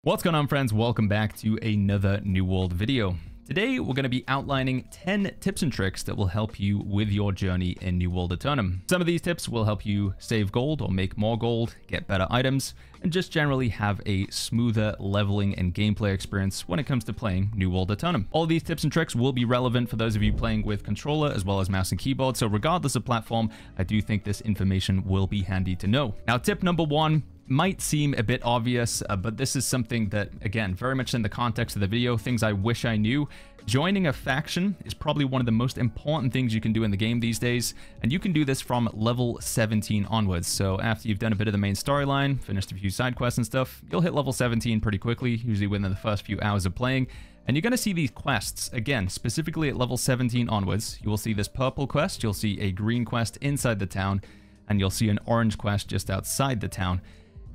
What's going on, friends? Welcome back to another New World video. Today we're going to be outlining 10 tips and tricks that will help you with your journey in New World Aeternum. Some of these tips will help you save gold or make more gold, get better items, and just generally have a smoother leveling and gameplay experience when it comes to playing New World Aeternum. All of these tips and tricks will be relevant for those of you playing with controller as well as mouse and keyboard, so regardless of platform, I do think this information will be handy to know. Now, tip number one might seem a bit obvious, but this is something that, again, very much in the context of the video, things I wish I knew. Joining a faction is probably one of the most important things you can do in the game these days, and you can do this from level 17 onwards. So after you've done a bit of the main storyline, finished a few side quests and stuff, you'll hit level 17 pretty quickly, usually within the first few hours of playing. And you're going to see these quests, again, specifically at level 17 onwards. You will see this purple quest, you'll see a green quest inside the town, and you'll see an orange quest just outside the town.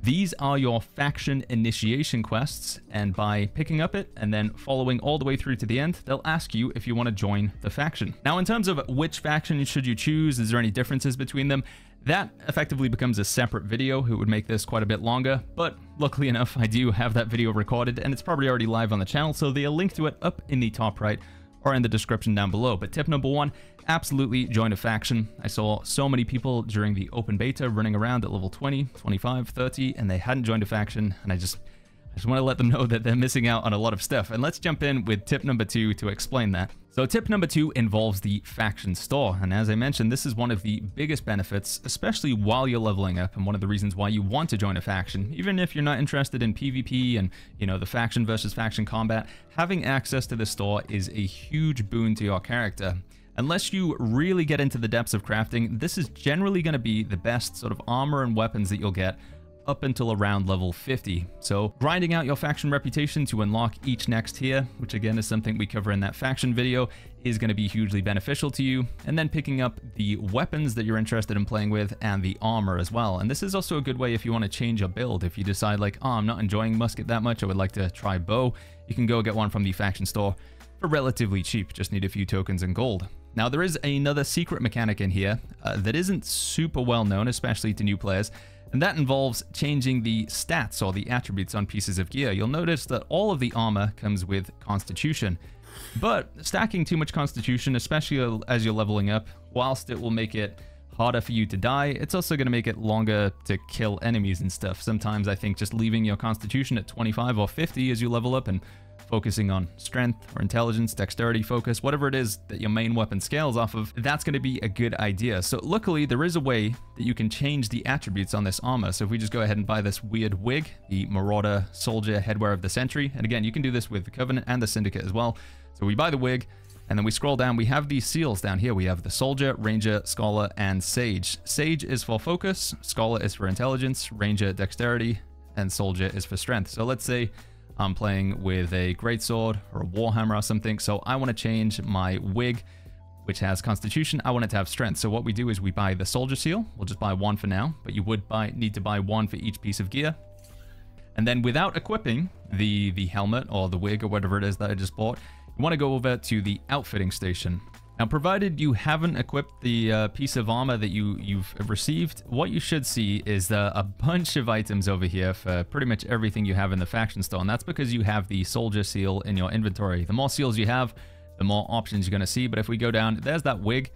These are your faction initiation quests, and by picking up it and then following all the way through to the end, they'll ask you if you want to join the faction. Now, in terms of which faction should you choose, is there any differences between them? That effectively becomes a separate video. It would make this quite a bit longer, but luckily enough, I do have that video recorded, and it's probably already live on the channel, so there'll link to it up in the top right or in the description down below. But tip number one, absolutely join a faction. I saw so many people during the open beta running around at level 20, 25, 30, and they hadn't joined a faction, and I just want to let them know that they're missing out on a lot of stuff. And let's jump in with tip number two to explain that. So tip number two involves the faction store, and as I mentioned, this is one of the biggest benefits, especially while you're leveling up, and one of the reasons why you want to join a faction. Even if you're not interested in PvP and, you know, the faction versus faction combat, having access to the store is a huge boon to your character. Unless you really get into the depths of crafting, this is generally going to be the best sort of armor and weapons that you'll get up until around level 50. So grinding out your faction reputation to unlock each next tier, which again is something we cover in that faction video, is going to be hugely beneficial to you. And then picking up the weapons that you're interested in playing with and the armor as well. And this is also a good way if you want to change your build. If you decide like, oh, I'm not enjoying musket that much, I would like to try bow, you can go get one from the faction store for relatively cheap, just need a few tokens and gold. Now, there is another secret mechanic in here that isn't super well known, especially to new players, and that involves changing the stats or the attributes on pieces of gear. You'll notice that all of the armor comes with Constitution, but stacking too much Constitution, especially as you're leveling up, whilst it will make it harder for you to die, it's also going to make it longer to kill enemies and stuff. Sometimes I think just leaving your Constitution at 25 or 50 as you level up and focusing on strength or intelligence, dexterity, focus, whatever it is that your main weapon scales off of, that's going to be a good idea. So luckily, there is a way that you can change the attributes on this armor. So if we just go ahead and buy this weird wig, the Marauder Soldier Headwear of the Century, and again, you can do this with the Covenant and the Syndicate as well. So we buy the wig, and then we scroll down, we have these seals down here. We have the Soldier, Ranger, Scholar, and Sage. Sage is for focus, Scholar is for intelligence, Ranger, dexterity, and Soldier is for strength. So let's say I'm playing with a greatsword or a warhammer or something, so I want to change my wig, which has Constitution. I want it to have strength. So what we do is we buy the Soldier seal. We'll just buy one for now, but you would need to buy one for each piece of gear. And then without equipping the helmet or the wig or whatever it is that I just bought, you want to go over to the outfitting station. Now, provided you haven't equipped the piece of armor that you've received, what you should see is a bunch of items over here for pretty much everything you have in the faction store, and that's because you have the Soldier seal in your inventory. The more seals you have, the more options you're going to see, but if we go down, there's that wig.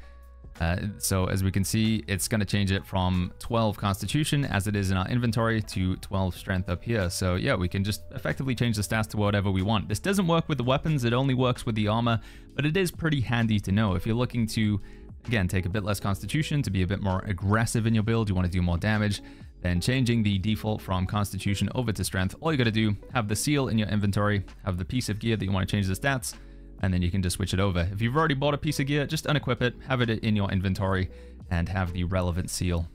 So as we can see, it's going to change it from 12 Constitution, as it is in our inventory, to 12 Strength up here. So yeah, we can just effectively change the stats to whatever we want. This doesn't work with the weapons, it only works with the armor, but it is pretty handy to know. If you're looking to, again, take a bit less Constitution, to be a bit more aggressive in your build, you want to do more damage, then changing the default from Constitution over to Strength, all you got to do, have the seal in your inventory, have the piece of gear that you want to change the stats, and then you can just switch it over. If you've already bought a piece of gear, just unequip it, have it in your inventory, and have the relevant seal.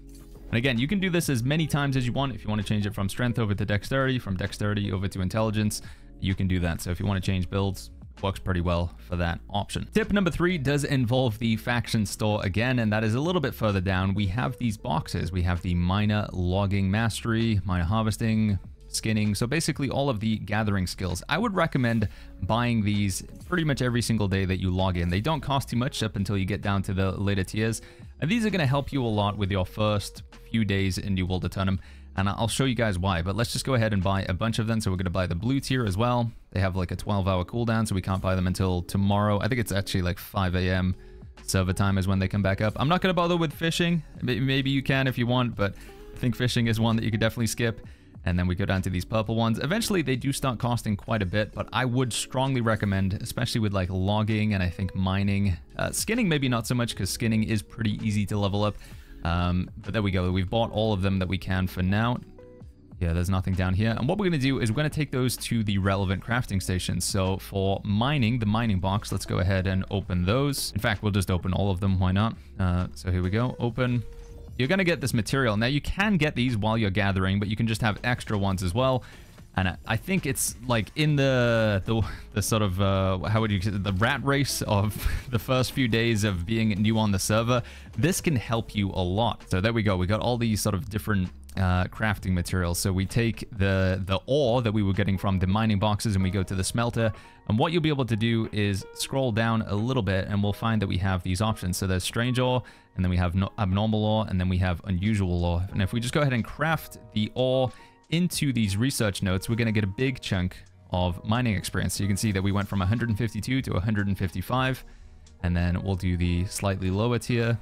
And again, you can do this as many times as you want. If you want to change it from strength over to dexterity, from dexterity over to intelligence, you can do that. So if you want to change builds, it works pretty well for that option. Tip number three does involve the faction store again, and that is a little bit further down. We have these boxes. We have the Miner Logging Mastery, Miner Harvesting, Skinning, so basically all of the gathering skills. I would recommend buying these pretty much every single day that you log in. They don't cost too much up until you get down to the later tiers, and these are going to help you a lot with your first few days in New World Aeternum. and I'll show you guys why. But let's just go ahead and buy a bunch of them. So we're going to buy the blue tier as well. They have like a 12-hour cooldown, so we can't buy them until tomorrow. I think it's actually like 5 a.m. server time is when they come back up. I'm not going to bother with fishing. Maybe you can if you want, but I think fishing is one that you could definitely skip. And then we go down to these purple ones. Eventually, they do start costing quite a bit, but I would strongly recommend, especially with like logging and I think mining. Skinning, maybe not so much, because skinning is pretty easy to level up. But there we go. We've bought all of them that we can for now. Yeah, there's nothing down here. And what we're going to do is we're going to take those to the relevant crafting stations. So for mining, the mining box, let's go ahead and open those. In fact, we'll just open all of them. Why not? So here we go. Open. You're going to get this material. Now, you can get these while you're gathering, but you can just have extra ones as well. And I think it's like in the sort of, how would you say, the rat race of the first few days of being new on the server. This can help you a lot. So there we go. We got all these sort of different crafting materials. So we take the ore that we were getting from the mining boxes and we go to the smelter. And what you'll be able to do is scroll down a little bit and we'll find that we have these options. So there's strange ore, and then we have abnormal ore, and then we have unusual ore. And if we just go ahead and craft the ore into these research notes, we're going to get a big chunk of mining experience. So you can see that we went from 152 to 155, and then we'll do the slightly lower tier.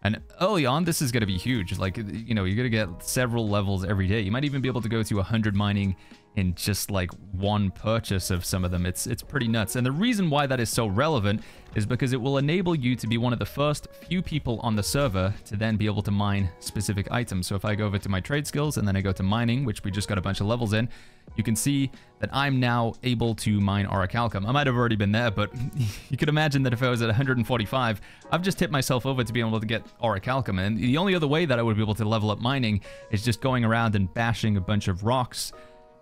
And early on, this is going to be huge. Like, you know, you're going to get several levels every day. You might even be able to go to 100 mining in just like one purchase of some of them. It's pretty nuts. And the reason why that is so relevant is because it will enable you to be one of the first few people on the server to then be able to mine specific items. So if I go over to my trade skills and then I go to mining, which we just got a bunch of levels in, you can see that I'm now able to mine orichalcum. I might have already been there, but you could imagine that if I was at 145, I've just tipped myself over to be able to get orichalcum. And the only other way that I would be able to level up mining is just going around and bashing a bunch of rocks.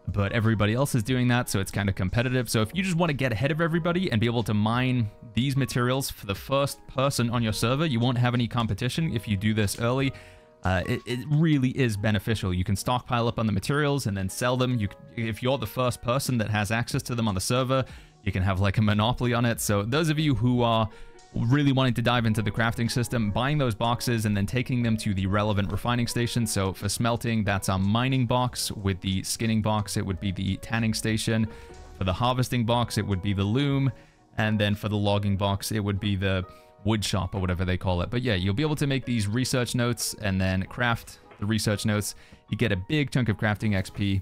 But everybody else is doing that, so it's kind of competitive. So if you just want to get ahead of everybody and be able to mine these materials for the first person on your server, you won't have any competition if you do this early. It really is beneficial. You can stockpile up on the materials and then sell them. If you're the first person that has access to them on the server, you can have like a monopoly on it. So those of you who are really wanting to dive into the crafting system, buying those boxes and then taking them to the relevant refining station. So for smelting, that's our mining box. With the skinning box, it would be the tanning station. For the harvesting box, it would be the loom. And then for the logging box, it would be the wood shop or whatever they call it. But yeah, you'll be able to make these research notes and then craft the research notes. You get a big chunk of crafting XP.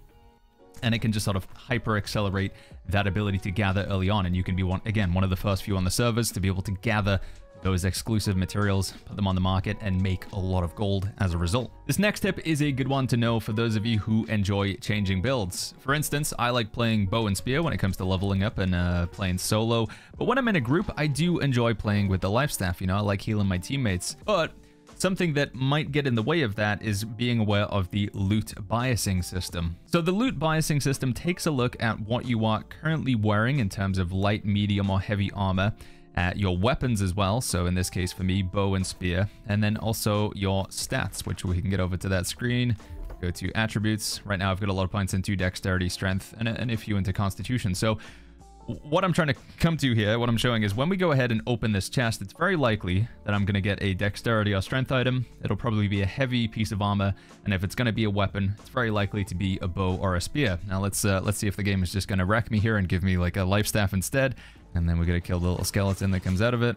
And it can just sort of hyper accelerate that ability to gather early on. And you can be one of the first few on the servers to be able to gather those exclusive materials, put them on the market, and make a lot of gold as a result. This next tip is a good one to know for those of you who enjoy changing builds. For instance, I like playing bow and spear when it comes to leveling up and playing solo. But when I'm in a group, I do enjoy playing with the life staff. You know, I like healing my teammates. But something that might get in the way of that is being aware of the loot biasing system. So the loot biasing system takes a look at what you are currently wearing in terms of light, medium, or heavy armor, at your weapons as well. So in this case for me, bow and spear, and then also your stats, which we can get over to that screen. Go to attributes. Right now I've got a lot of points into dexterity, strength, and a few into constitution. So what I'm trying to come to here, what I'm showing is when we go ahead and open this chest, it's very likely that I'm going to get a dexterity or strength item. It'll probably be a heavy piece of armor, and if it's going to be a weapon, it's very likely to be a bow or a spear. Now let's see if the game is just going to wreck me here and give me like a life staff instead, and then we're going to kill the little skeleton that comes out of it.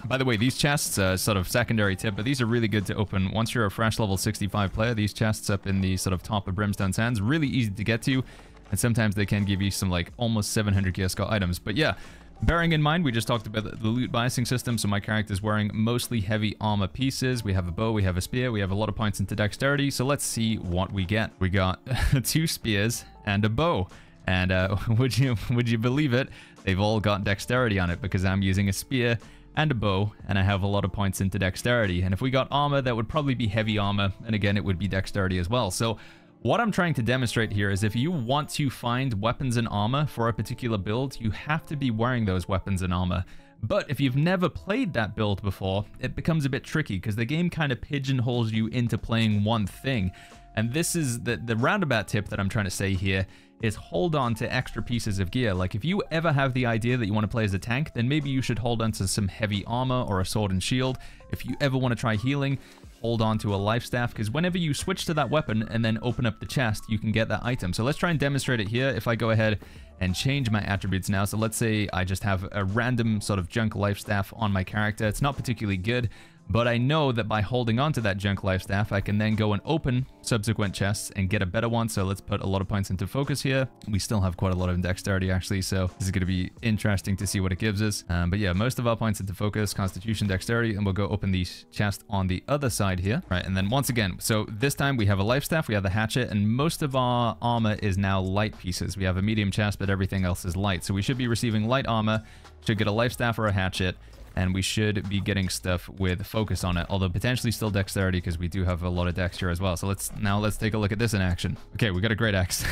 By the way, these chests, sort of secondary tip, but these are really good to open once you're a fresh level 65 player. These chests up in the sort of top of Brimstone Sands, really easy to get to. And sometimes they can give you some like almost 700 Gearscore items. But yeah, bearing in mind, we just talked about the loot biasing system. So my character's wearing mostly heavy armor pieces. We have a bow, we have a spear, we have a lot of points into dexterity. So let's see what we get. We got 2 spears and a bow. And would you believe it? They've all got dexterity on it because I'm using a spear and a bow, and I have a lot of points into dexterity. And if we got armor, that would probably be heavy armor. And again, it would be dexterity as well. So what I'm trying to demonstrate here is if you want to find weapons and armor for a particular build, you have to be wearing those weapons and armor. But if you've never played that build before, it becomes a bit tricky because the game kind of pigeonholes you into playing one thing. And this is the roundabout tip that I'm trying to say here is hold on to extra pieces of gear. Like if you ever have the idea that you want to play as a tank, then maybe you should hold on to some heavy armor or a sword and shield. If you ever want to try healing, hold on to a life staff, because whenever you switch to that weapon and then open up the chest, you can get that item. So let's try and demonstrate it here. If I go ahead and change my attributes now, so let's say I just have a random sort of junk life staff on my character. It's not particularly good, but I know that by holding on to that junk life staff, I can then go and open subsequent chests and get a better one. So let's put a lot of points into focus here. We still have quite a lot of dexterity actually, so this is going to be interesting to see what it gives us. But yeah, most of our points into focus, constitution, dexterity, and we'll go open the chest on the other side here. Right, and then once again, so this time we have a life staff, we have the hatchet, and most of our armor is now light pieces. We have a medium chest, but everything else is light. So we should be receiving light armor, should get a life staff or a hatchet, and we should be getting stuff with focus on it, although potentially still dexterity, because we do have a lot of dex here as well. So let's take a look at this in action. Okay, we got a great axe.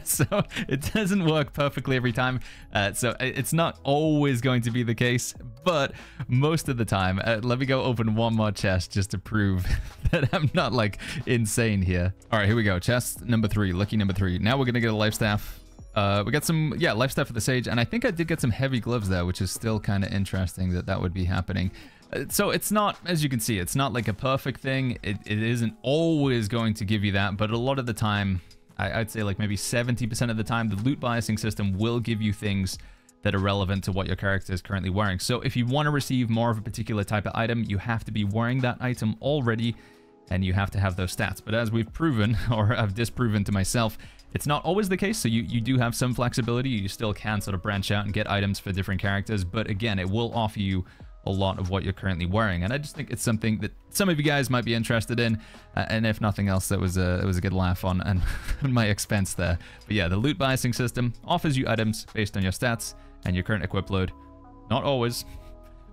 So it doesn't work perfectly every time. So it's not always going to be the case, but most of the time. Let me go open one more chest just to prove that I'm not like insane here. All right, here we go. Chest number 3, lucky number 3. Now we're gonna get a life staff. We got some, yeah, life staff for the sage, and I think I did get some heavy gloves there, which is still kind of interesting that that would be happening. So it's not, as you can see, it's not like a perfect thing. It isn't always going to give you that, but a lot of the time, I'd say like maybe 70% of the time, the loot biasing system will give you things that are relevant to what your character is currently wearing. So if you want to receive more of a particular type of item, you have to be wearing that item already, and you have to have those stats. But as we've proven, or I've disproven to myself, it's not always the case, so you do have some flexibility. You still can sort of branch out and get items for different characters, but again, it will offer you a lot of what you're currently wearing, and I just think it's something that some of you guys might be interested in, and if nothing else, it was a good laugh on my expense there. But yeah, the loot biasing system offers you items based on your stats and your current equip load. Not always,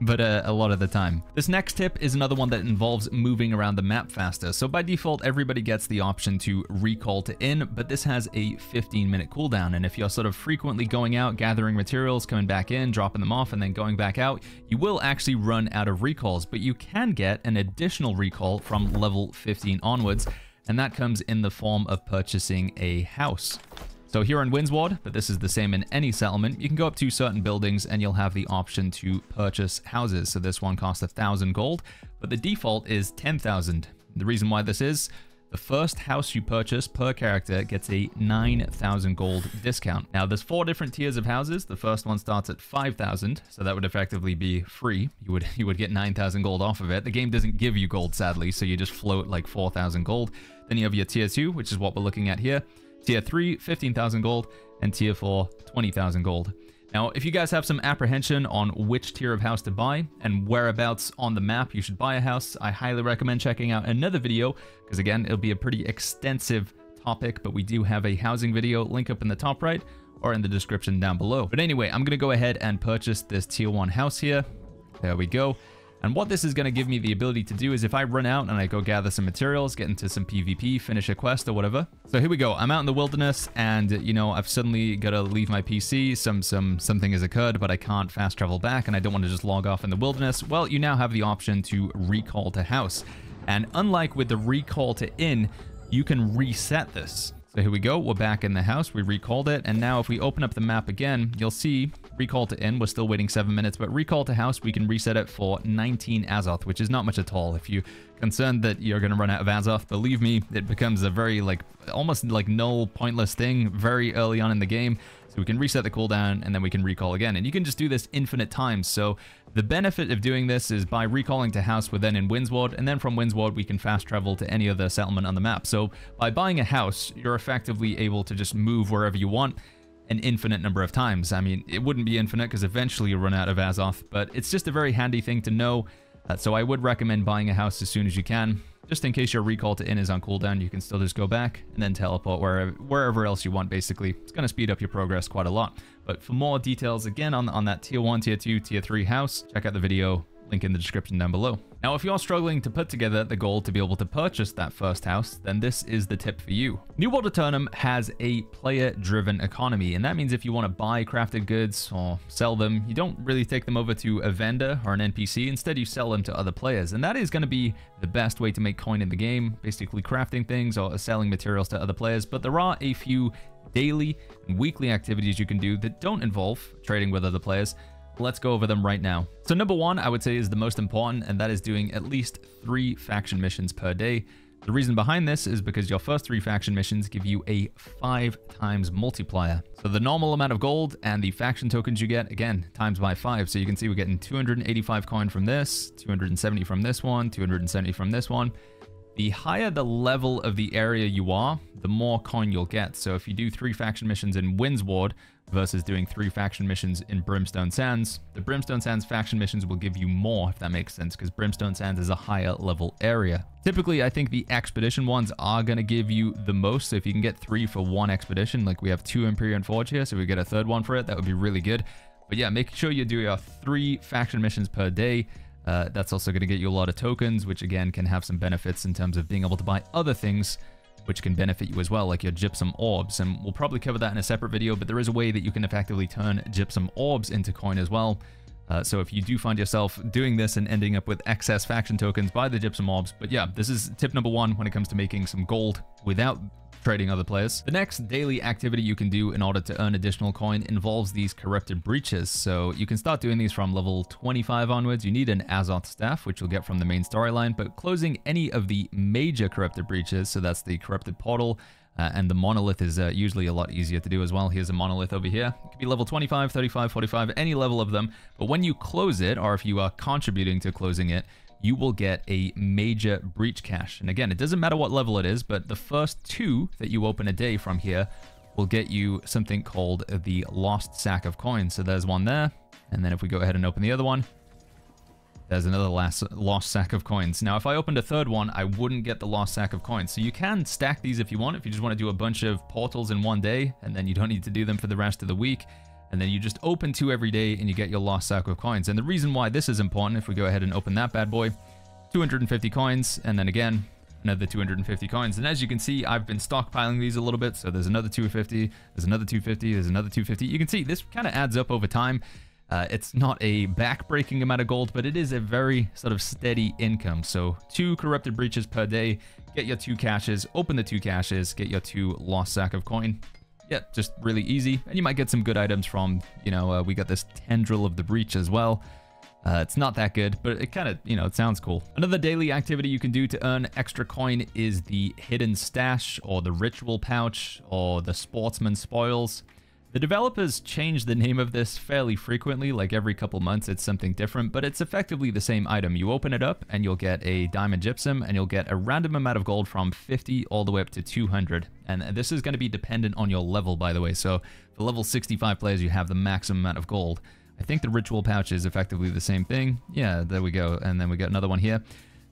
but a lot of the time. This next tip is another one that involves moving around the map faster. So by default, everybody gets the option to recall to in, but this has a 15-minute cooldown. And if you're sort of frequently going out, gathering materials, coming back in, dropping them off, and then going back out, you will actually run out of recalls, but you can get an additional recall from level 15 onwards, and that comes in the form of purchasing a house. So here in Windsward, but this is the same in any settlement, you can go up to certain buildings and you'll have the option to purchase houses. So this one costs 1,000 gold, but the default is 10,000. The reason why this is, the first house you purchase per character gets a 9,000 gold discount. Now there's 4 different tiers of houses. The first one starts at 5,000, so that would effectively be free. You would get 9,000 gold off of it. The game doesn't give you gold, sadly, so you just float like 4,000 gold. Then you have your tier 2, which is what we're looking at here. Tier 3, 15,000 gold, and Tier 4, 20,000 gold. Now, if you guys have some apprehension on which tier of house to buy and whereabouts on the map you should buy a house, I highly recommend checking out another video, because again, it'll be a pretty extensive topic, but we do have a housing video, link up in the top right or in the description down below. But anyway, I'm going to go ahead and purchase this Tier 1 house here. There we go. And what this is going to give me the ability to do is if I run out and I go gather some materials, get into some PvP, finish a quest or whatever. So here we go. I'm out in the wilderness and, you know, I've suddenly got to leave my PC. Something has occurred, but I can't fast travel back and I don't want to just log off in the wilderness. Well, you now have the option to recall to house. And unlike with the recall to inn, you can reset this. So here we go, we're back in the house, we recalled it, and now if we open up the map again, you'll see recall to inn, we're still waiting 7 minutes, but recall to house, we can reset it for 19 Azoth, which is not much at all. If you're concerned that you're going to run out of Azoth, believe me, it becomes a very, like, almost like null, pointless thing very early on in the game. So we can reset the cooldown, and then we can recall again. And you can just do this infinite times. So the benefit of doing this is by recalling to house, we're then in Windsward, and then from Windsward, we can fast travel to any other settlement on the map. So by buying a house, you're effectively able to just move wherever you want an infinite number of times. I mean, it wouldn't be infinite because eventually you'll run out of Azoth, but it's just a very handy thing to know. So I would recommend buying a house as soon as you can. Just in case your recall to inn is on cooldown, you can still just go back and then teleport wherever else you want, basically. It's going to speed up your progress quite a lot. But for more details, again, on that Tier 1, Tier 2, Tier 3 house, check out the video, link in the description down below. Now, if you're struggling to put together the gold to be able to purchase that first house, then this is the tip for you. New World Aeternum has a player-driven economy, and that means if you want to buy crafted goods or sell them, you don't really take them over to a vendor or an NPC. Instead, you sell them to other players, and that is going to be the best way to make coin in the game, basically crafting things or selling materials to other players. But there are a few daily and weekly activities you can do that don't involve trading with other players, Let's go over them right now. So number one, I would say, is the most important, and that is doing at least 3 faction missions per day. The reason behind this is because your first 3 faction missions give you a 5 times multiplier. So the normal amount of gold and the faction tokens you get, again, times by 5. So you can see we're getting 285 coin from this, 270 from this one, 270 from this one. The higher the level of the area you are, the more coin you'll get. So if you do 3 faction missions in Windsward versus doing 3 faction missions in Brimstone Sands, the Brimstone Sands faction missions will give you more, if that makes sense, because Brimstone Sands is a higher level area. Typically, I think the expedition ones are going to give you the most. So if you can get 3 for 1 expedition, like we have 2 Empyrean Forge here, so if we get a 3rd one for it, that would be really good. But yeah, make sure you do your 3 faction missions per day. That's also going to get you a lot of tokens, which again can have some benefits in terms of being able to buy other things which can benefit you as well, like your gypsum orbs. And we'll probably cover that in a separate video, but there is a way that you can effectively turn gypsum orbs into coin as well. So if you do find yourself doing this and ending up with excess faction tokens, buy the gypsum orbs. But yeah, this is tip number 1 when it comes to making some gold without trading other players. The next daily activity you can do in order to earn additional coin involves these corrupted breaches. So you can start doing these from level 25 onwards. You need an Azoth staff, which you'll get from the main storyline, but closing any of the major corrupted breaches, so that's the corrupted portal, and the monolith is usually a lot easier to do as well. Here's a monolith over here. It could be level 25, 35, 45, any level of them. But when you close it, or if you are contributing to closing it, you will get a major breach cache. And again, it doesn't matter what level it is, but the first 2 that you open a day from here will get you something called the lost sack of coins. So there's one there. And then if we go ahead and open the other one, there's another lost sack of coins. Now, if I opened a 3rd one, I wouldn't get the lost sack of coins. So you can stack these if you want, if you just want to do a bunch of portals in one day, and then you don't need to do them for the rest of the week. And then you just open 2 every day and you get your lost sack of coins. And the reason why this is important, if we go ahead and open that bad boy, 250 coins, and then again, another 250 coins. And as you can see, I've been stockpiling these a little bit. So there's another 250, there's another 250, there's another 250. You can see this kind of adds up over time. It's not a back-breaking amount of gold, but it is a very sort of steady income. So 2 corrupted breaches per day, get your 2 caches, open the 2 caches, get your 2 lost sack of coin. Yeah, just really easy. And you might get some good items from, you know, we got this Tendril of the Breach as well. It's not that good, but it kind of, you know, it sounds cool. Another daily activity you can do to earn extra coin is the hidden stash, or the ritual pouch, or the sportsman spoils. The developers change the name of this fairly frequently, like every couple months it's something different, but it's effectively the same item. You open it up and you'll get a diamond gypsum, and you'll get a random amount of gold from 50 all the way up to 200. And this is going to be dependent on your level, by the way. So for level 65 players, you have the maximum amount of gold. I think the ritual pouch is effectively the same thing. Yeah, there we go. And then we got another one here.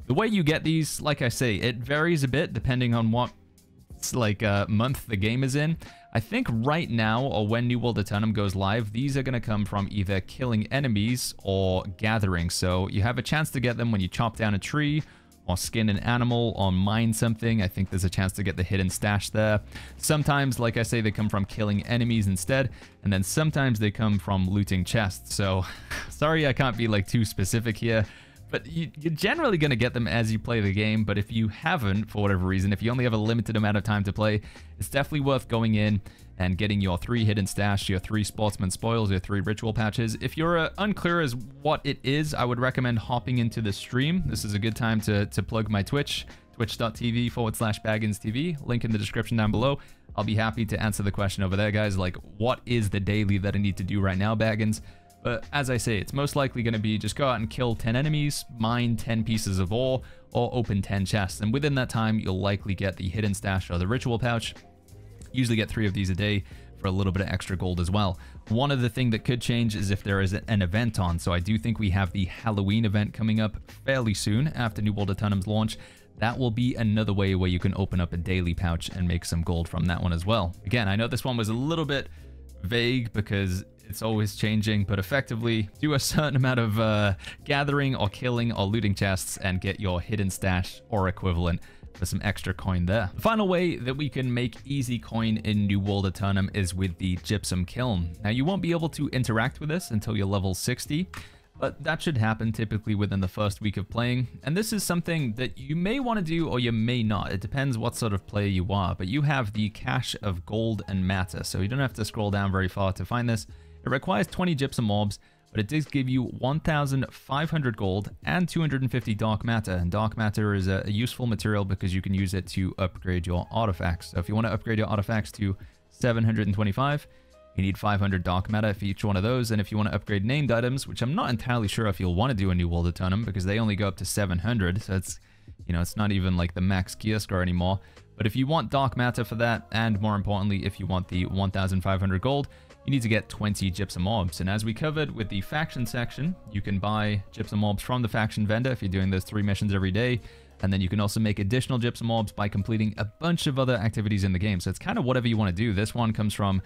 The way you get these, like I say, it varies a bit depending on what month the game is in. I think right now, or when New World Aeternum goes live, these are going to come from either killing enemies or gathering. So you have a chance to get them when you chop down a tree, or skin an animal, or mine something. I think there's a chance to get the hidden stash there. Sometimes, like I say, they come from killing enemies instead, and then sometimes they come from looting chests. So sorry I can't be like too specific here, but you're generally going to get them as you play the game. But if you haven't, for whatever reason, if you only have a limited amount of time to play, it's definitely worth going in and getting your 3 hidden stash, your 3 sportsman spoils, your 3 ritual patches. If you're unclear as what it is, I would recommend hopping into the stream. This is a good time to plug my Twitch, twitch.tv/BagginsTV. Link in the description down below. I'll be happy to answer the question over there, guys. Like, what is the daily that I need to do right now, Baggins? But as I say, it's most likely going to be just go out and kill 10 enemies, mine 10 pieces of ore, or open 10 chests. And within that time, you'll likely get the hidden stash or the ritual pouch. Usually get 3 of these a day for a little bit of extra gold as well. One of the things that could change is if there is an event on. So I do think we have the Halloween event coming up fairly soon after New World Aeternum's launch. That will be another way where you can open up a daily pouch and make some gold from that one as well. Again, I know this one was a little bit vague because it's always changing, but effectively do a certain amount of gathering or killing or looting chests and get your hidden stash or equivalent for some extra coin there. The final way that we can make easy coin in New World Aeternum is with the gypsum kiln. Now, you won't be able to interact with this until you're level 60, but that should happen typically within the first week of playing. And this is something that you may want to do or you may not. It depends what sort of player you are, but you have the cache of gold and matter, so you don't have to scroll down very far to find this. It requires 20 gypsum orbs, but it does give you 1,500 gold and 250 dark matter. And dark matter is a useful material because you can use it to upgrade your artifacts. So if you want to upgrade your artifacts to 725, you need 500 dark matter for each one of those. And if you want to upgrade named items, which I'm not entirely sure if you'll want to do a New World Aeternum because they only go up to 700, so it's, you know, it's not even like the max Gearscore anymore. But if you want dark matter for that, and more importantly, if you want the 1,500 gold, you need to get 20 gypsum orbs. And as we covered with the faction section, you can buy gypsum orbs from the faction vendor if you're doing those 3 missions every day. And then you can also make additional gypsum orbs by completing a bunch of other activities in the game. So it's kind of whatever you want to do. This one comes from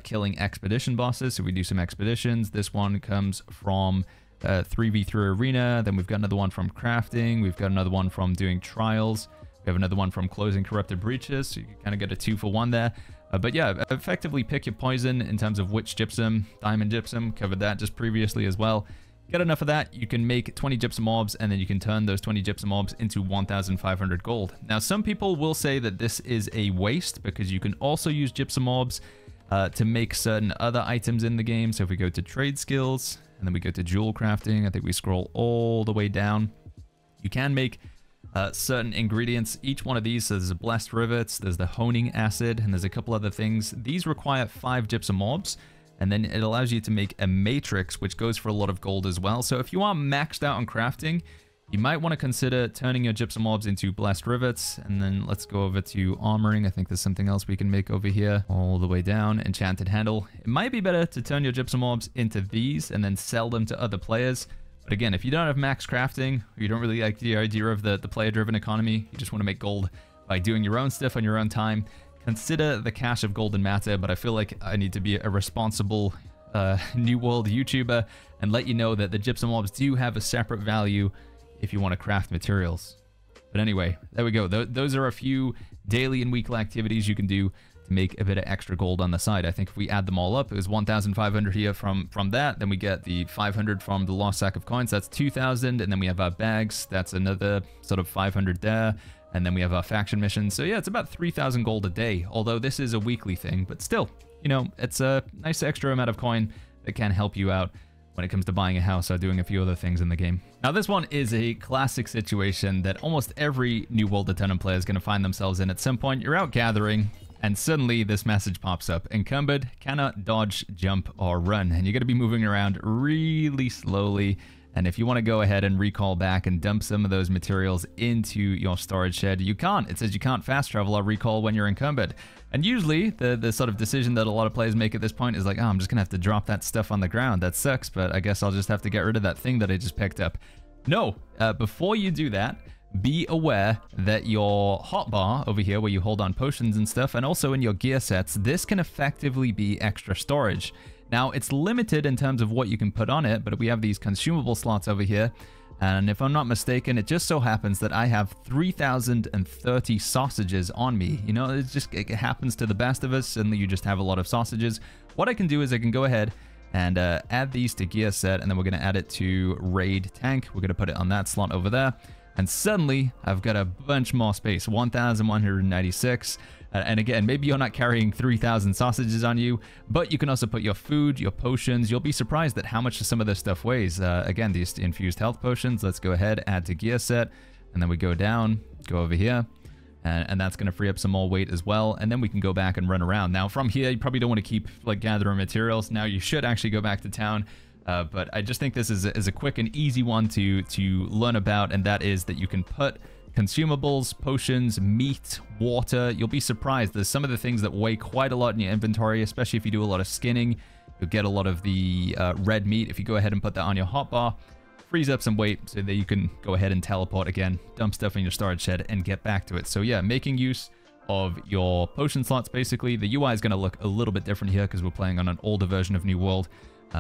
killing expedition bosses, so we do some expeditions. This one comes from 3v3 arena. Then we've got another one from crafting. We've got another one from doing trials. We have another one from closing corrupted breaches, so you can kind of get a 2-for-1 there. But yeah, effectively pick your poison in terms of which gypsum. Diamond gypsum, covered that just previously as well. Get enough of that, you can make 20 gypsum orbs, and then you can turn those 20 gypsum orbs into 1,500 gold. Now, some people will say that this is a waste because you can also use gypsum orbs to make certain other items in the game. So if we go to trade skills, and then we go to jewel crafting, I think we scroll all the way down, you can make certain ingredients. Each one of these, so there's a blessed rivets, there's the honing acid, and there's a couple other things. These require 5 gypsum orbs, and then it allows you to make a matrix, which goes for a lot of gold as well. So if you are maxed out on crafting, you might want to consider turning your gypsum orbs into blessed rivets. And then let's go over to armoring. I think there's something else we can make over here all the way down. Enchanted handle. It might be better to turn your gypsum orbs into these and then sell them to other players. But again, if you don't have max crafting, or you don't really like the idea of the player-driven economy, you just want to make gold by doing your own stuff on your own time, consider the cache of golden matter. But I feel like I need to be a responsible New World YouTuber and let you know that the gypsum orbs do have a separate value if you want to craft materials. But anyway, there we go. Those are a few daily and weekly activities you can do to make a bit of extra gold on the side. I think if we add them all up, it was 1,500 here from that. Then we get the 500 from the lost sack of coins. That's 2,000. And then we have our bags. That's another sort of 500 there. And then we have our faction missions. So yeah, it's about 3,000 gold a day. Although this is a weekly thing, but still, you know, it's a nice extra amount of coin that can help you out when it comes to buying a house or doing a few other things in the game. Now, this one is a classic situation that almost every New World Aeternum player is going to find themselves in at some point. You're out gathering, and suddenly this message pops up. Encumbered, cannot dodge, jump, or run. And you're going to be moving around really slowly. And if you want to go ahead and recall back and dump some of those materials into your storage shed, you can't. It says you can't fast travel or recall when you're encumbered. And usually, the sort of decision that a lot of players make at this point is like, oh, I'm just going to have to drop that stuff on the ground. That sucks, but I guess I'll just have to get rid of that thing that I just picked up. No, before you do that, be aware that your hotbar over here, where you hold on potions and stuff, and also in your gear sets, this can effectively be extra storage. Now, it's limited in terms of what you can put on it, but we have these consumable slots over here. And if I'm not mistaken, it just so happens that I have 3,030 sausages on me. You know, it happens to the best of us, and you just have a lot of sausages. What I can do is I can go ahead and add these to gear set, and then we're going to add it to raid tank. We're going to put it on that slot over there. And suddenly, I've got a bunch more space, 1,196. And again, maybe you're not carrying 3,000 sausages on you, but you can also put your food, your potions. You'll be surprised at how much some of this stuff weighs. Again, these infused health potions. Let's go ahead, add to gear set, and then we go down, go over here. And that's going to free up some more weight as well. And then we can go back and run around. Now, from here, you probably don't want to keep like gathering materials. Now, you should actually go back to town. But I just think this is a quick and easy one to learn about, and that is that you can put consumables, potions, meat, water. You'll be surprised. There's some of the things that weigh quite a lot in your inventory, especially if you do a lot of skinning. You'll get a lot of the red meat. If you go ahead and put that on your hotbar, frees up some weight so that you can go ahead and teleport again, dump stuff in your storage shed, and get back to it. So yeah, making use of your potion slots, basically. The UI is going to look a little bit different here because we're playing on an older version of New World.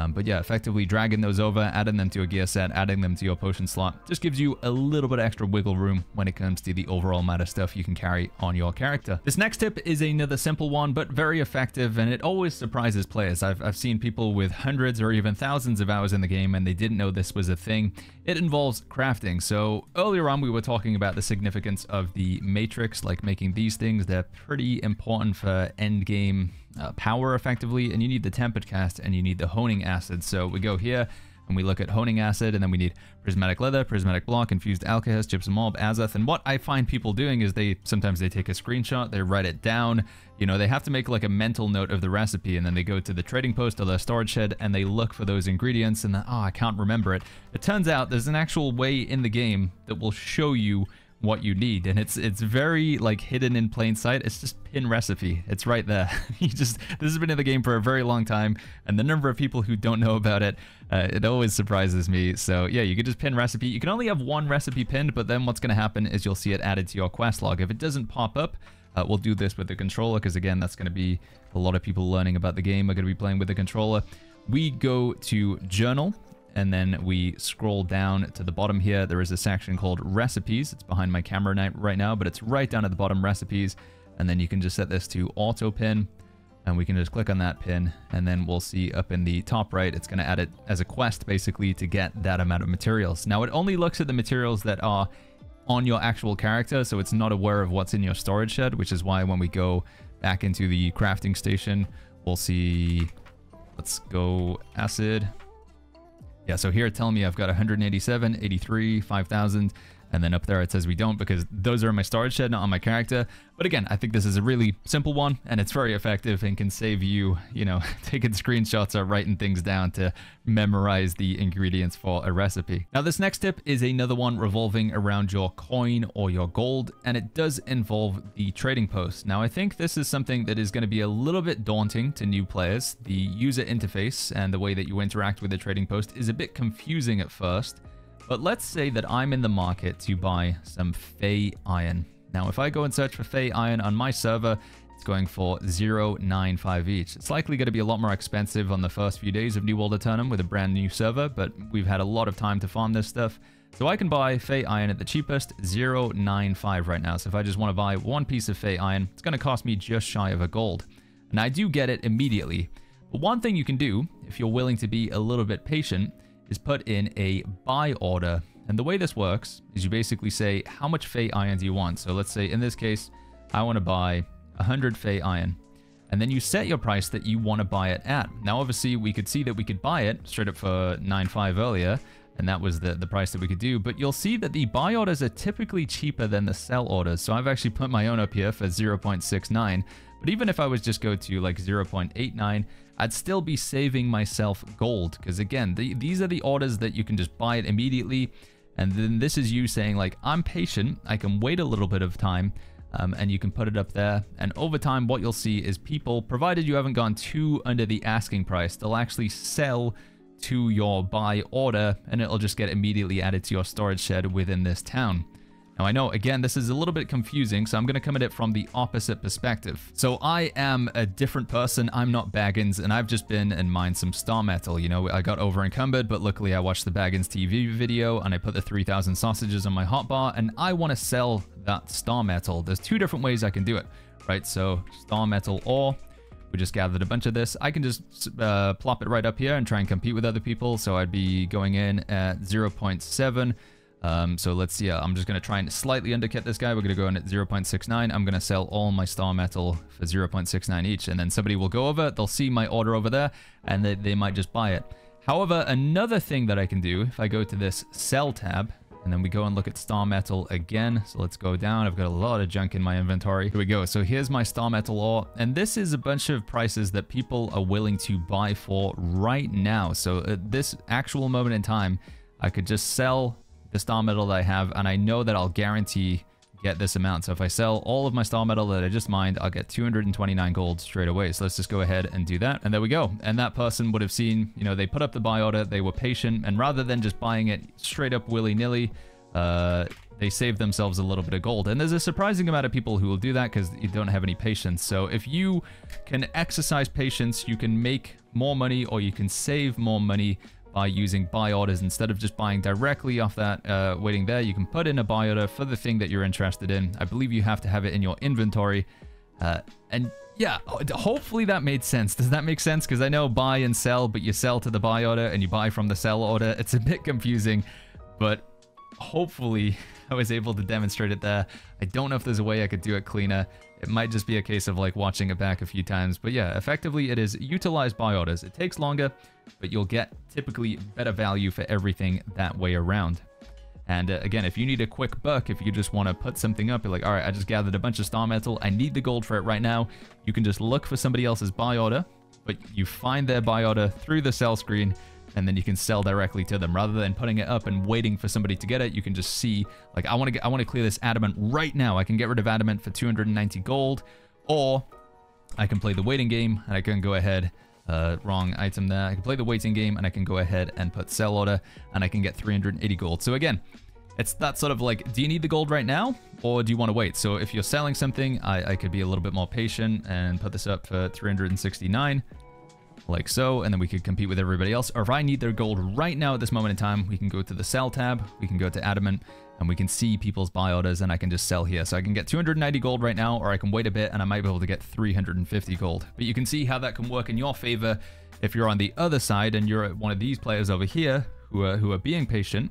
But yeah, effectively dragging those over, adding them to a gear set, adding them to your potion slot, just gives you a little bit extra wiggle room when it comes to the overall amount of stuff you can carry on your character. This next tip is another simple one, but very effective, and it always surprises players. I've seen people with hundreds or even thousands of hours in the game, and they didn't know this was a thing. It involves crafting. So earlier on, we were talking about the significance of the matrix, like making these things. They're pretty important for end game power effectively, and you need the tempered cast, and you need the honing acid. So we go here and we look at honing acid, and then we need prismatic leather, prismatic block, infused alkahest, gypsum mob, azoth. And what I find people doing is sometimes they take a screenshot, they write it down, you know, they have to make like a mental note of the recipe, and then they go to the trading post or their storage shed and they look for those ingredients, and then, oh, I can't remember it. It turns out there's an actual way in the game that will show you what you need, and it's very like hidden in plain sight. It's just pin recipe. It's right there. This has been in the game for a very long time, and the number of people who don't know about it, it always surprises me. So yeah, you could just pin recipe. You can only have one recipe pinned, but then what's going to happen is you'll see it added to your quest log. If it doesn't pop up, we'll do this with the controller, because again, that's going to be a lot of people learning about the game are going to be playing with the controller. We go to journal, and then we scroll down to the bottom here. There is a section called recipes. It's behind my camera right now, but it's right down at the bottom, recipes. And then you can just set this to auto pin, and we can just click on that pin, and then we'll see up in the top right, it's going to add it as a quest basically to get that amount of materials. Now it only looks at the materials that are on your actual character, so it's not aware of what's in your storage shed, which is why when we go back into the crafting station, we'll see, let's go acid. Yeah, so here it's telling me I've got 187, 83, 5,000, and then up there it says we don't, because those are in my storage shed, not on my character. But again, I think this is a really simple one, and it's very effective and can save you, you know, taking screenshots or writing things down to memorize the ingredients for a recipe. Now, this next tip is another one revolving around your coin or your gold, and it does involve the trading post. Now, I think this is something that is going to be a little bit daunting to new players. The user interface and the way that you interact with the trading post is a bit confusing at first. But let's say that I'm in the market to buy some Fey Iron. Now, if I go and search for Fey Iron on my server, it's going for 0.95 each. It's likely going to be a lot more expensive on the first few days of New World Aeternum with a brand new server, but we've had a lot of time to farm this stuff. So I can buy Fey Iron at the cheapest, 0.95 right now. So if I just want to buy one piece of Fey Iron, it's going to cost me just shy of a gold. And I do get it immediately. But one thing you can do, if you're willing to be a little bit patient, is put in a buy order. And the way this works is you basically say, how much Fey Iron do you want? So let's say in this case, I want to buy 100 Fey Iron. And then you set your price that you want to buy it at. Now, obviously, we could see that we could buy it straight up for 9.5 earlier, and that was the price that we could do. But you'll see that the buy orders are typically cheaper than the sell orders. So I've actually put my own up here for 0.69. But even if I was just go to like 0.89, I'd still be saving myself gold. Because again, these are the orders that you can just buy it immediately. And then this is you saying like, I'm patient, I can wait a little bit of time, and you can put it up there. And over time, what you'll see is people, provided you haven't gone too under the asking price, they'll actually sell to your buy order, and it'll just get immediately added to your storage shed within this town. Now, I know, again, this is a little bit confusing, so I'm going to come at it from the opposite perspective. So I am a different person. I'm not Baggins, and I've just been and mined some star metal. You know, I got over encumbered, but luckily I watched the BagginsTV video, and I put the 3,000 sausages on my hotbar, and I want to sell that star metal. There's two different ways I can do it, right? So star metal ore, we just gathered a bunch of this. I can just plop it right up here and try and compete with other people. So I'd be going in at 0.7. So let's see, I'm just going to try and slightly undercut this guy. We're going to go in at 0.69. I'm going to sell all my star metal for 0.69 each. And then somebody will go over, they'll see my order over there, and they might just buy it. However, another thing that I can do, if I go to this sell tab, and then we go and look at star metal again. So let's go down. I've got a lot of junk in my inventory. Here we go. So here's my star metal ore. And this is a bunch of prices that people are willing to buy for right now. So at this actual moment in time, I could just sell the star metal that I have, and I know that I'll guarantee get this amount. So if I sell all of my star metal that I just mined, I'll get 229 gold straight away. So let's just go ahead and do that. And there we go. And that person would have seen, you know, they put up the buy order, they were patient, and rather than just buying it straight up willy-nilly, they saved themselves a little bit of gold. And there's a surprising amount of people who will do that because you don't have any patience. So if you can exercise patience, you can make more money, or you can save more money by using buy orders instead of just buying directly off that waiting there. You can put in a buy order for the thing that you're interested in. I believe you have to have it in your inventory. And yeah, hopefully that made sense. Does that make sense? Because I know buy and sell, but you sell to the buy order and you buy from the sell order. It's a bit confusing, but hopefully I was able to demonstrate it there. I don't know if there's a way I could do it cleaner. It might just be a case of like watching it back a few times. But yeah, effectively it is utilized buy orders. It takes longer, but you'll get typically better value for everything that way around. And again, if you need a quick buck, if you just want to put something up, you're like, all right, I just gathered a bunch of star metal. I need the gold for it right now. You can just look for somebody else's buy order, but you find their buy order through the sell screen, and then you can sell directly to them rather than putting it up and waiting for somebody to get it. You can just see, like, I want to clear this adamant right now. I can get rid of adamant for 290 gold, or I can play the waiting game and I can go ahead. Wrong item there. I can play the waiting game and I can go ahead and put sell order and I can get 380 gold. So again, it's that sort of like, do you need the gold right now or do you want to wait? So if you're selling something, I could be a little bit more patient and put this up for 369, like so, and then we could compete with everybody else. Or if I need their gold right now at this moment in time, we can go to the sell tab, we can go to adamant, and we can see people's buy orders and I can just sell here. So I can get 290 gold right now, or I can wait a bit and I might be able to get 350 gold. But you can see how that can work in your favor if you're on the other side and you're one of these players over here who are being patient,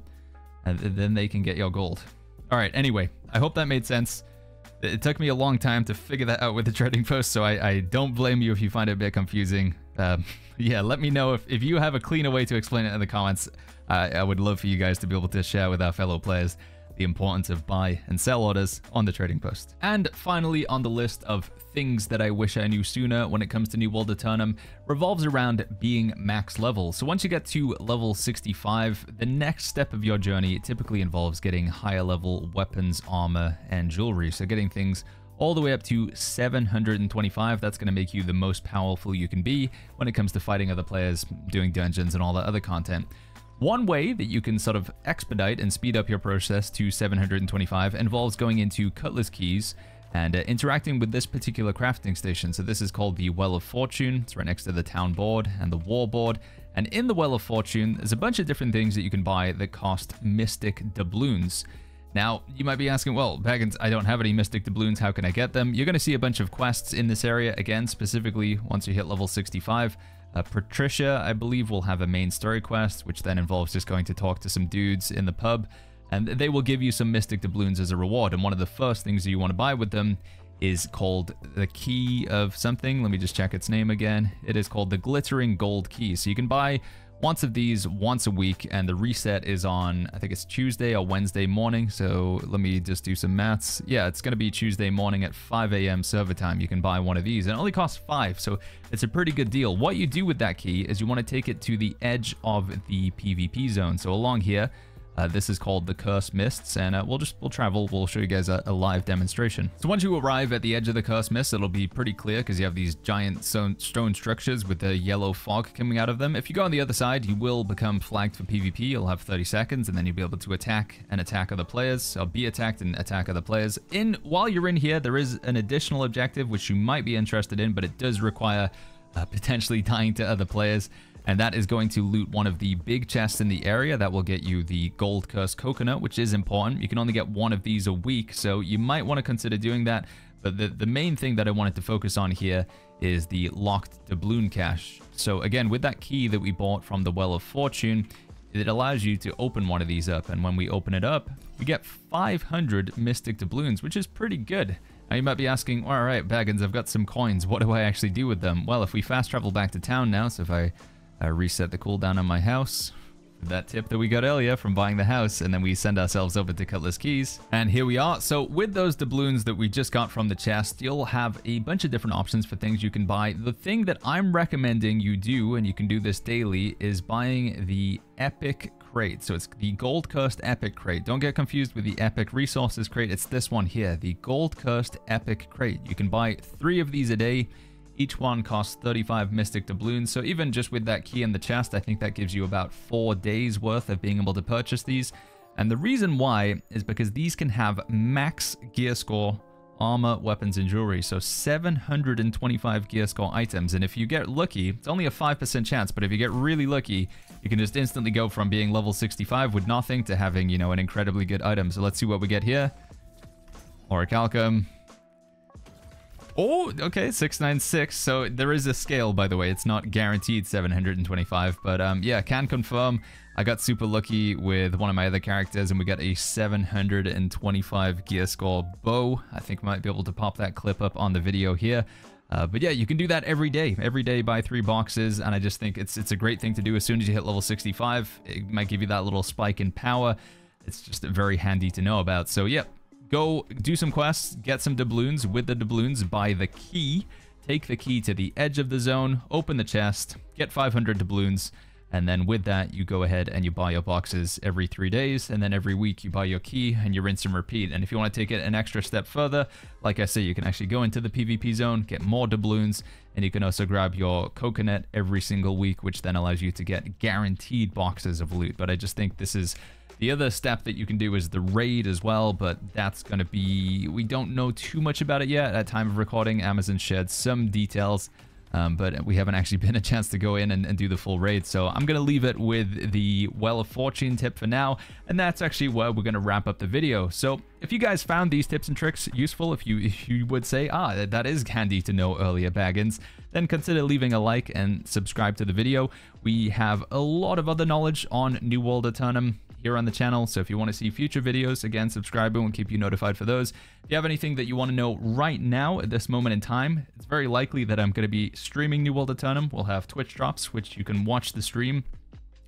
and then they can get your gold. All right, anyway, I hope that made sense. It took me a long time to figure that out with the trading post, so I don't blame you if you find it a bit confusing. Yeah, let me know if you have a cleaner way to explain it in the comments. I would love for you guys to be able to share with our fellow players the importance of buy and sell orders on the trading post. And finally on the list of things that I wish I knew sooner when it comes to New World Aeternum revolves around being max level. So once you get to level 65, the next step of your journey typically involves getting higher level weapons, armor, and jewelry. So getting things all the way up to 725, that's going to make you the most powerful you can be when it comes to fighting other players, doing dungeons, and all that other content. One way that you can sort of expedite and speed up your process to 725 involves going into Cutlass Keys and interacting with this particular crafting station. So this is called the Well of Fortune. It's right next to the town board and the war board. And in the Well of Fortune, there's a bunch of different things that you can buy that cost mystic doubloons. Now, you might be asking, well, Baggins, I don't have any mystic doubloons, how can I get them? You're going to see a bunch of quests in this area, again, specifically once you hit level 65. Patricia, I believe, will have a main story quest, which then involves just going to talk to some dudes in the pub, and they will give you some mystic doubloons as a reward. And one of the first things that you want to buy with them is called the Key of something. Let me just check its name again. It is called the Glittering Gold Key. So you can buy once of these once a week, and the reset is on, I think it's Tuesday or Wednesday morning. So let me just do some maths. Yeah, it's going to be Tuesday morning at 5 a.m. server time. You can buy one of these, and it only costs 5, so it's a pretty good deal. What you do with that key is you want to take it to the edge of the PvP zone. So along here, this is called the Cursed Mists, and we'll travel. We'll show you guys a live demonstration. So once you arrive at the edge of the Cursed Mists, it'll be pretty clear because you have these giant stone structures with the yellow fog coming out of them. If you go on the other side, you will become flagged for PvP. You'll have 30 seconds, and then you'll be able to attack and attack other players, or be attacked and attack other players. While you're in here, there is an additional objective which you might be interested in, but it does require potentially dying to other players. And that is going to loot one of the big chests in the area. That will get you the Gold Cursed Coconut, which is important. You can only get one of these a week, so you might want to consider doing that. But the main thing that I wanted to focus on here is the Locked Doubloon Cache. So again, with that key that we bought from the Well of Fortune, it allows you to open one of these up. And when we open it up, we get 500 Mystic Doubloons, which is pretty good. Now you might be asking, all right, Baggins, I've got some coins. What do I actually do with them? Well, if we fast travel back to town now, so if I reset the cooldown on my house, that tip that we got earlier from buying the house, and then we send ourselves over to Cutlass Keys, and here we are. So with those doubloons that we just got from the chest, you'll have a bunch of different options for things you can buy. The thing that I'm recommending you do, and you can do this daily, is buying the Epic Crate. So it's the Gold Cursed Epic Crate. Don't get confused with the Epic Resources Crate. It's this one here, the Gold Cursed Epic Crate. You can buy 3 of these a day. Each one costs 35 Mystic Doubloons, so even just with that key in the chest, I think that gives you about 4 days worth of being able to purchase these. And the reason why is because these can have max gear score, armor, weapons, and jewelry. So 725 gear score items, and if you get lucky, it's only a 5% chance, but if you get really lucky, you can just instantly go from being level 65 with nothing to having, you know, an incredibly good item. So let's see what we get here. Orichalcum. Oh, okay, 696. So there is a scale, by the way. It's not guaranteed 725, but yeah, can confirm. I got super lucky with one of my other characters, and we got a 725 gear score bow. I think we might be able to pop that clip up on the video here. But yeah, you can do that every day. Every day, buy 3 boxes, and I just think it's a great thing to do as soon as you hit level 65. It might give you that little spike in power. It's just very handy to know about. So yeah. Go do some quests, get some doubloons. With the doubloons, buy the key. Take the key to the edge of the zone, open the chest, get 500 doubloons, and then with that, you go ahead and you buy your boxes every 3 days, and then every week you buy your key and you rinse and repeat. And if you want to take it an extra step further, like I say, you can actually go into the PvP zone, get more doubloons, and you can also grab your coconut every single week, which then allows you to get guaranteed boxes of loot. But I just think this is... The other step that you can do is the raid as well, but that's going to be... We don't know too much about it yet. At time of recording, Amazon shared some details, but we haven't actually been a chance to go in and do the full raid. So I'm going to leave it with the Well of Fortune tip for now, and that's actually where we're going to wrap up the video. So if you guys found these tips and tricks useful, if you would say, that is handy to know earlier, Baggins, then consider leaving a like and subscribe to the video. We have a lot of other knowledge on New World Aeternum here on the channel, so if you want to see future videos, again, subscribe and we'll keep you notified for those. If you have anything that you want to know right now at this moment in time, it's very likely that I'm going to be streaming New World Aeternum. We'll have Twitch drops, which you can watch the stream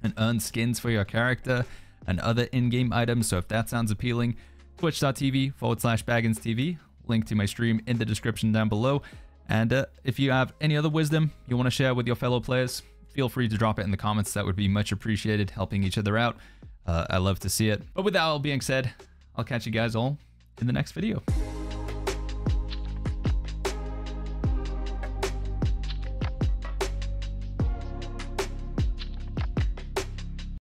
and earn skins for your character and other in-game items. So if that sounds appealing, twitch.tv/BagginsTV, link to my stream in the description down below. And if you have any other wisdom you want to share with your fellow players, feel free to drop it in the comments. That would be much appreciated, helping each other out. I love to see it. But with that all being said, I'll catch you guys all in the next video.